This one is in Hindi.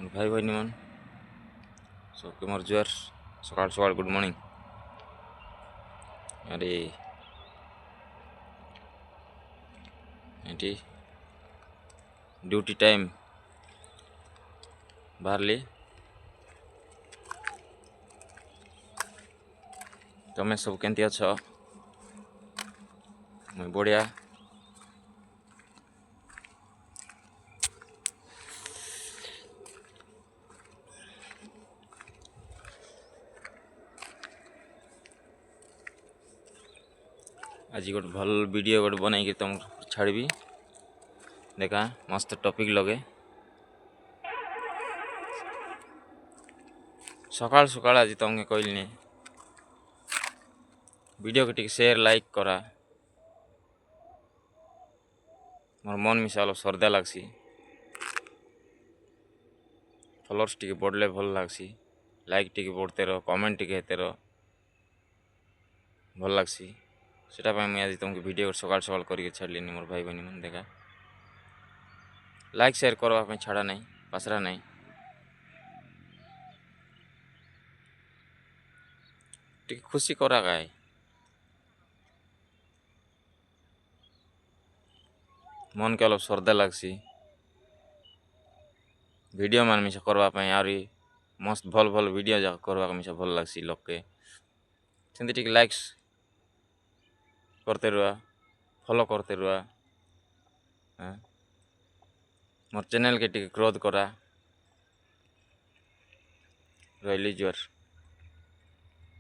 भाई भाई निमन सबके मोर जुआर सकाल सकाल गुड मॉर्निंग। अरे एटी ड्यूटी टाइम बाहरली तमें सब केमती अछ? मुई बढ़िया। आज गोटे भल वीडियो गोटे बनई तुम छाड़बी देखा मस्त टॉपिक लगे सकाल सकाल आज तुमके कहलि वीडियो के शेयर लाइक करा मोर मन मिसाल सरदा लगसी फॉलोअर्स टी बढ़ले भल लगसी लाइक टी बढ़ते रह कमेंट टी हेते रह भल लगसी सेटा मुझे आज तुमको वीडियो सकाल सकाल करके छाड़ली मोर भाई बहनी मन देखा लाइक शेयर करवा छाड़ा नहीं पासरा नहीं टी खुशी करा गाय मन के अलग श्रद्धा लगसी वीडियो मान मिसा करवाई आहरी मस्त भल भल वीडियो जा करवा मिसा भल लगसी लोग के सेमती टी लाइक्स करते रुआ फॉलो करते रुआ मोर चैनल के टी ग्रोथ करा रही जुआर।